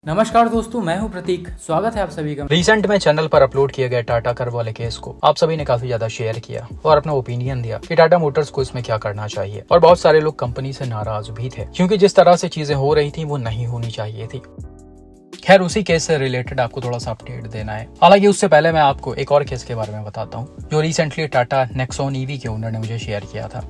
नमस्कार दोस्तों, मैं हूं प्रतीक। स्वागत है आप सभी का। रिसेंट में चैनल पर अपलोड किए गए टाटा कर्व वाले केस को आप सभी ने काफी ज्यादा शेयर किया और अपना ओपिनियन दिया कि टाटा मोटर्स को इसमें क्या करना चाहिए। और बहुत सारे लोग कंपनी से नाराज भी थे क्योंकि जिस तरह से चीजें हो रही थी वो नहीं होनी चाहिए थी। खैर, उसी केस से रिलेटेड आपको थोड़ा सा अपडेट देना है। हालांकि उससे पहले मैं आपको एक और केस के बारे में बताता हूँ जो रिसेंटली टाटा नेक्सॉन ईवी के ओनर ने मुझे शेयर किया था।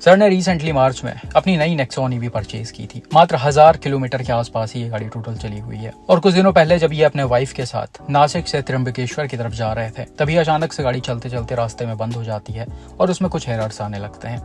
सर ने रिसेंटली मार्च में अपनी नई नेक्सॉन ईवी परचेज की थी। मात्र 1000 किलोमीटर के आसपास ही ये गाड़ी टोटल चली हुई है। और कुछ दिनों पहले जब ये अपने वाइफ के साथ नासिक से त्र्यंबकेश्वर की तरफ जा रहे थे तभी अचानक से गाड़ी चलते चलते रास्ते में बंद हो जाती है और उसमें कुछ एरर्स आने लगते हैं।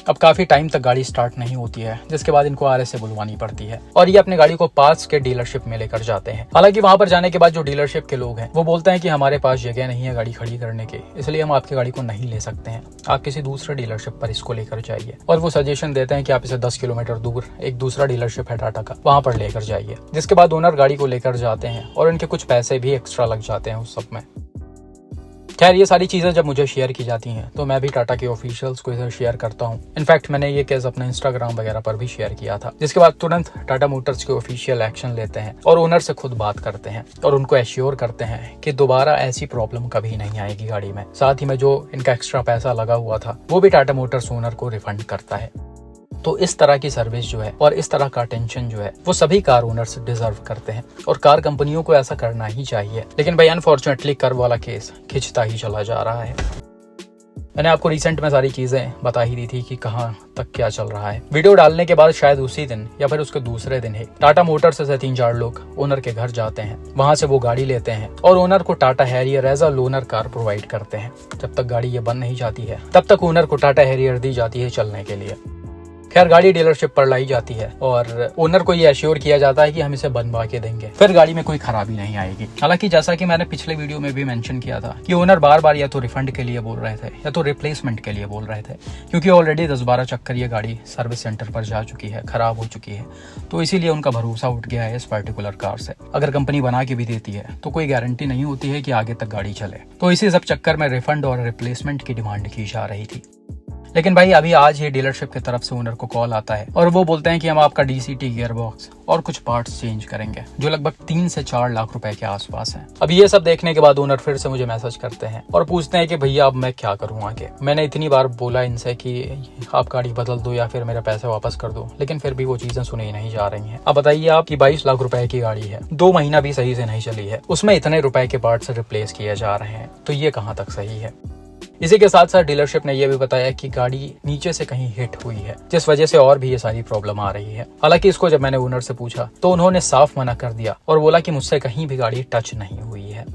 अब काफी टाइम तक गाड़ी स्टार्ट नहीं होती है, जिसके बाद इनको RS से बुलवानी पड़ती है और ये अपने गाड़ी को पास के डीलरशिप में लेकर जाते हैं। हालांकि वहां पर जाने के बाद जो डीलरशिप के लोग हैं वो बोलते हैं कि हमारे पास जगह नहीं है गाड़ी खड़ी करने के, इसलिए हम आपकी गाड़ी को नहीं ले सकते हैं, आप किसी दूसरे डीलरशिप पर इसको लेकर जाइए। और वो सजेशन देते हैं कि आप इसे 10 किलोमीटर दूर एक दूसरा डीलरशिप है टाटा का, वहां पर लेकर जाइए। जिसके बाद ओनर गाड़ी को लेकर जाते हैं और इनके कुछ पैसे भी एक्स्ट्रा लग जाते हैं उस सब में। खैर, ये सारी चीजें जब मुझे शेयर की जाती हैं तो मैं भी टाटा के ऑफिशियल्स को इसे शेयर करता हूँ। इनफैक्ट मैंने ये केस अपने इंस्टाग्राम वगैरह पर भी शेयर किया था, जिसके बाद तुरंत टाटा मोटर्स के ऑफिशियल एक्शन लेते हैं और ओनर से खुद बात करते हैं और उनको एश्योर करते हैं कि दोबारा ऐसी प्रॉब्लम कभी नहीं आएगी गाड़ी में। साथ ही में जो इनका एक्स्ट्रा पैसा लगा हुआ था वो भी टाटा मोटर्स ओनर को रिफंड करता है। तो इस तरह की सर्विस जो है और इस तरह का अटेंशन जो है वो सभी कार ओनर्स डिजर्व करते हैं और कार कंपनियों को ऐसा करना ही चाहिए। लेकिन भाई अनफॉर्चुनेटली कर्व वाला केस खिंचता ही चला जा रहा है। मैंने आपको रिसेंट में सारी चीजें बता ही दी थी कि कहां तक क्या चल रहा है। वीडियो डालने के बाद शायद उसी दिन या फिर उसके दूसरे दिन ही टाटा मोटर्स से 3-4 लोग ओनर के घर जाते हैं, वहां से वो गाड़ी लेते हैं और ओनर को Tata Harrier as a loaner car provide करते हैं। जब तक गाड़ी ये बंद नहीं जाती है तब तक ओनर को टाटा हैरियर दी जाती है चलने के लिए। खैर, गाड़ी डीलरशिप पर लाई जाती है और ओनर को ये एश्योर किया जाता है कि हम इसे बनवा के देंगे, फिर गाड़ी में कोई खराबी नहीं आएगी। हालांकि जैसा कि मैंने पिछले वीडियो में भी मेंशन किया था कि ओनर बार बार या तो रिफंड के लिए बोल रहे थे या तो रिप्लेसमेंट के लिए बोल रहे थे, क्योंकि ऑलरेडी 10-12 चक्कर ये गाड़ी सर्विस सेंटर पर जा चुकी है, खराब हो चुकी है। तो इसीलिए उनका भरोसा उठ गया है इस पर्टिकुलर कार से। अगर कंपनी बना के भी देती है तो कोई गारंटी नहीं होती है कि आगे तक गाड़ी चले। तो इसी सब चक्कर में रिफंड और रिप्लेसमेंट की डिमांड की जा रही थी। लेकिन भाई अभी आज ही डीलरशिप की तरफ से ओनर को कॉल आता है और वो बोलते हैं कि हम आपका DCT गियर बॉक्स और कुछ पार्ट्स चेंज करेंगे, जो लगभग 3 से 4 लाख रुपए के आसपास है। अब ये सब देखने के बाद ओनर फिर से मुझे मैसेज करते हैं और पूछते हैं कि भैया अब मैं क्या करूँ आगे। मैंने इतनी बार बोला इनसे कि आप गाड़ी बदल दो या फिर मेरे पैसे वापस कर दो, लेकिन फिर भी वो चीजें सुनी नहीं जा रही है। अब बताइए, आपकी 22 लाख रुपए की गाड़ी है, 2 महीना भी सही से नहीं चली है, उसमें इतने रुपए के पार्ट्स रिप्लेस किए जा रहे हैं, तो ये कहाँ तक सही है। इसी के साथ साथ डीलरशिप ने यह भी बताया कि गाड़ी नीचे से कहीं हिट हुई है, जिस वजह से और भी ये सारी प्रॉब्लम आ रही है। हालांकि इसको जब मैंने ओनर से पूछा तो उन्होंने साफ मना कर दिया और बोला कि मुझसे कहीं भी गाड़ी टच नहीं हुई है।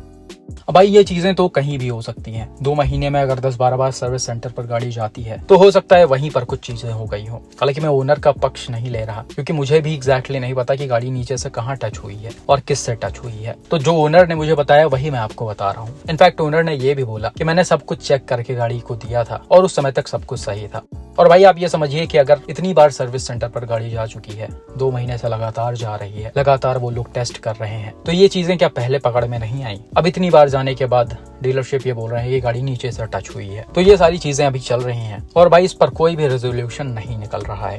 अब भाई ये चीजें तो कहीं भी हो सकती हैं। 2 महीने में अगर 10-12 बार सर्विस सेंटर पर गाड़ी जाती है तो हो सकता है वहीं पर कुछ चीजें हो गई हो। हालांकि मैं ओनर का पक्ष नहीं ले रहा, क्योंकि मुझे भी एग्जैक्टली नहीं पता कि गाड़ी नीचे से कहाँ टच हुई है और किससे टच हुई है। तो जो ओनर ने मुझे बताया वही मैं आपको बता रहा हूँ। इनफैक्ट ओनर ने ये भी बोला कि मैंने सब कुछ चेक करके गाड़ी को दिया था और उस समय तक सब कुछ सही था। और भाई आप ये समझिए कि अगर इतनी बार सर्विस सेंटर पर गाड़ी जा चुकी है, 2 महीने से लगातार जा रही है, लगातार वो लोग टेस्ट कर रहे हैं, तो ये चीजें क्या पहले पकड़ में नहीं आई? अब इतनी बार जाने के बाद डीलरशिप ये बोल रहे हैं कि गाड़ी नीचे से टच हुई है, तो ये सारी चीजें अभी चल रही हैं और भाई इस पर कोई भी रेजोल्यूशन नहीं निकल रहा है।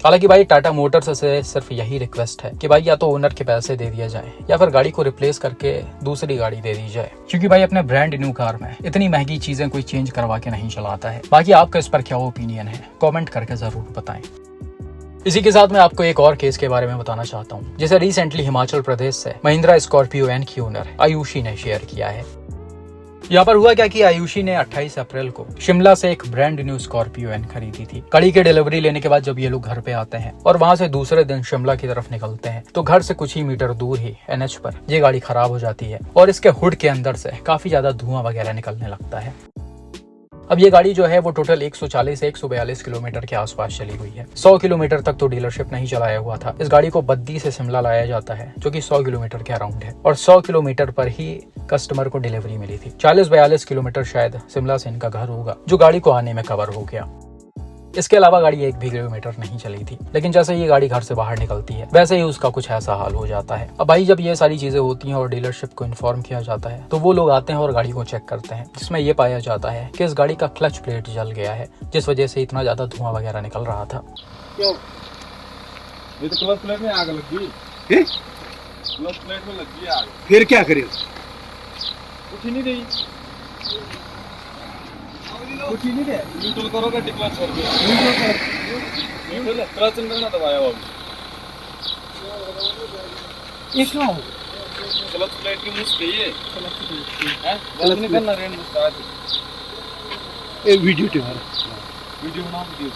हालांकि भाई टाटा मोटर्स से सिर्फ यही रिक्वेस्ट है कि भाई या तो ओनर के पैसे दे दिया जाए या फिर गाड़ी को रिप्लेस करके दूसरी गाड़ी दे दी जाए, क्योंकि भाई अपने ब्रांड न्यू कार में इतनी महंगी चीजें कोई चेंज करवा के नहीं चलाता है। बाकी आपका इस पर क्या ओपिनियन है, कमेंट करके जरूर बताएं। इसी के साथ मैं आपको एक और केस के बारे में बताना चाहता हूँ, जिसे रिसेंटली हिमाचल प्रदेश से महिंद्रा स्कॉर्पियो एन की ओनर आयुषी ने शेयर किया है। यहाँ पर हुआ क्या कि आयुषी ने 28 अप्रैल को शिमला से एक ब्रांड न्यू स्कॉर्पियो एन खरीदी थी। गाड़ी की डिलीवरी लेने के बाद जब ये लोग घर पे आते हैं और वहाँ से दूसरे दिन शिमला की तरफ निकलते हैं तो घर से कुछ ही मीटर दूर ही NH पर ये गाड़ी खराब हो जाती है और इसके हुड के अंदर से काफी ज्यादा धुआं वगैरह निकलने लगता है। अब ये गाड़ी जो है वो टोटल 140 से 142 किलोमीटर के आसपास चली हुई है। 100 किलोमीटर तक तो डीलरशिप नहीं चलाया हुआ था। इस गाड़ी को बद्दी से शिमला लाया जाता है, जो कि 100 किलोमीटर के अराउंड है, और 100 किलोमीटर पर ही कस्टमर को डिलीवरी मिली थी। 40-42 किलोमीटर शायद शिमला से इनका घर होगा, जो गाड़ी को आने में कवर हो गया। इसके अलावा गाड़ी 1 भी किलोमीटर नहीं चली थी। लेकिन जैसे ये गाड़ी घर से बाहर निकलती है वैसे ही उसका कुछ ऐसा हाल हो जाता है। अब भाई जब ये सारी चीजें होती हैं और डीलरशिप को इन्फॉर्म किया जाता है तो वो लोग आते हैं और गाड़ी को चेक करते हैं, जिसमें ये पाया जाता है कि इस गाड़ी का क्लच प्लेट जल गया है, जिस वजह से इतना ज्यादा धुआं वगैरह निकल रहा था। क्यों? ये तो क्लच प्लेट में आग लग गई। क्लच प्लेट में लगी आग। फिर क्या करे? उठ ही नहीं रही। उठ ही नहीं रहे। न्यूट्रल करोगे क्लच छोड़ दो। न्यूट्रल क्लच अंदर ना दबाया बाबू। ये क्या हो? क्लच प्लेट की मुझ पे ये हैं बंद नहीं करना रेन मुझ ये वीडियो टेबल वीडियो बनाओ वीडियो।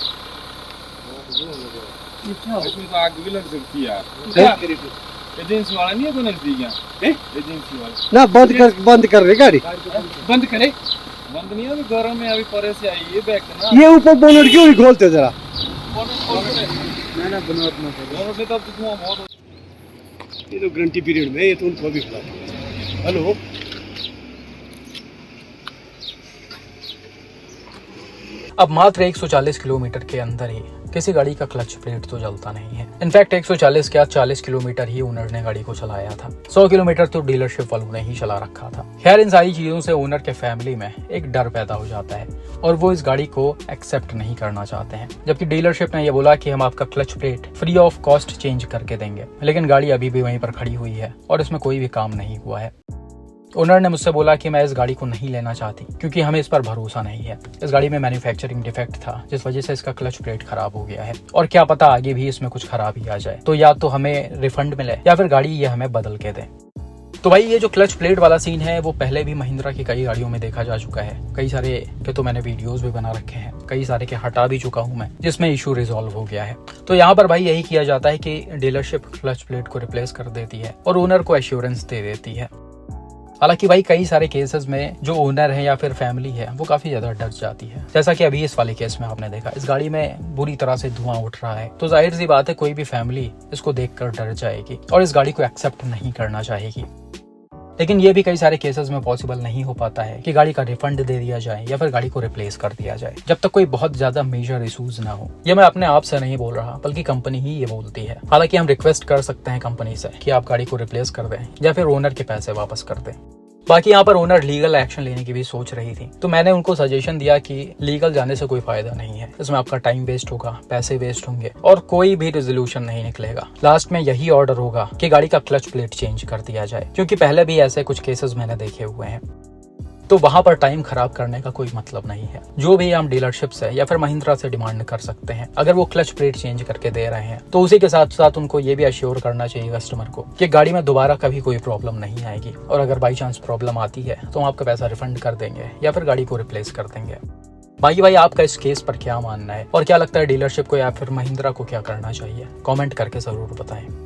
ये क्या हो? इसमें तो आग भी लग सकती है यार। क्या करे? एजेंसी वाला नहीं है कोई नजदीक यहाँ? एजेंसी वाला ना बंद कर रहे गाड़ी। बंद करे? बंद नहीं है अभी गरम में अभी परे से आई है बैक ना। ये ऊपर बोनट क्यों नहीं खोलते जरा? ना बोनट से तब तो धुआं बहुत। ये तो गारंटी पीरियड में, ये तो उनको भी खिला। हेलो, अब मात्र 140 किलोमीटर के अंदर ही किसी गाड़ी का क्लच प्लेट तो जलता नहीं है। इनफैक्ट 140 क्या 40 किलोमीटर ही ओनर ने गाड़ी को चलाया था। 100 किलोमीटर तो डीलरशिप वालों ने ही चला रखा था। खैर, इन सारी चीजों से ओनर के फैमिली में एक डर पैदा हो जाता है और वो इस गाड़ी को एक्सेप्ट नहीं करना चाहते हैं। जबकि डीलरशिप ने ये बोला कि हम आपका clutch plate free of cost change करके देंगे, लेकिन गाड़ी अभी भी वहीं पर खड़ी हुई है और इसमें कोई भी काम नहीं हुआ है। ओनर ने मुझसे बोला कि मैं इस गाड़ी को नहीं लेना चाहती क्योंकि हमें इस पर भरोसा नहीं है। इस गाड़ी में मैन्युफैक्चरिंग डिफेक्ट था जिस वजह से इसका क्लच प्लेट खराब हो गया है और क्या पता आगे भी इसमें कुछ खराबी आ जाए, तो या तो हमें रिफंड मिले या फिर गाड़ी ये हमें बदल के दे। तो भाई ये जो क्लच प्लेट वाला सीन है वो पहले भी महिंद्रा की कई गाड़ियों में देखा जा चुका है। कई सारे के तो मैंने वीडियोस भी बना रखे हैं, कई सारे के हटा भी चुका हूं मैं, जिसमें इशू रिजॉल्व हो गया है। तो यहाँ पर भाई यही किया जाता है कि डीलरशिप क्लच प्लेट को रिप्लेस कर देती है और ओनर को एश्योरेंस दे देती है। हालांकि भाई कई सारे केसेस में जो ओनर है या फिर फैमिली है वो काफी ज्यादा डर जाती है, जैसा कि अभी इस वाले केस में आपने देखा इस गाड़ी में बुरी तरह से धुआं उठ रहा है। तो जाहिर सी बात है कोई भी फैमिली इसको देखकर डर जाएगी और इस गाड़ी को एक्सेप्ट नहीं करना चाहेगी। लेकिन ये भी कई सारे केसेस में पॉसिबल नहीं हो पाता है कि गाड़ी का रिफंड दे दिया जाए या फिर गाड़ी को रिप्लेस कर दिया जाए, जब तक कोई बहुत ज्यादा मेजर इश्यूज ना हो। ये मैं अपने आप से नहीं बोल रहा बल्कि कंपनी ही ये बोलती है। हालांकि हम रिक्वेस्ट कर सकते हैं कंपनी से कि आप गाड़ी को रिप्लेस कर दें या फिर ओनर के पैसे वापस कर दें। बाकी यहाँ पर ओनर लीगल एक्शन लेने की भी सोच रही थी, तो मैंने उनको सजेशन दिया कि लीगल जाने से कोई फायदा नहीं है। इसमें आपका टाइम वेस्ट होगा, पैसे वेस्ट होंगे और कोई भी रेजोल्यूशन नहीं निकलेगा। लास्ट में यही ऑर्डर होगा कि गाड़ी का क्लच प्लेट चेंज कर दिया जाए, क्योंकि पहले भी ऐसे कुछ केसेस मैंने देखे हुए हैं। तो वहां पर टाइम खराब करने का कोई मतलब नहीं है। जो भी हम डीलरशिप से या फिर महिंद्रा से डिमांड कर सकते हैं, अगर वो क्लच प्लेट चेंज करके दे रहे हैं तो उसी के साथ साथ उनको ये भी अश्योर करना चाहिए कस्टमर को कि गाड़ी में दोबारा कभी कोई प्रॉब्लम नहीं आएगी, और अगर बाई चांस प्रॉब्लम आती है तो हम आपका पैसा रिफंड कर देंगे या फिर गाड़ी को रिप्लेस कर देंगे। भाई आपका इस केस पर क्या मानना है और क्या लगता है डीलरशिप को या फिर महिंद्रा को क्या करना चाहिए? कमेंट करके जरूर बताएं।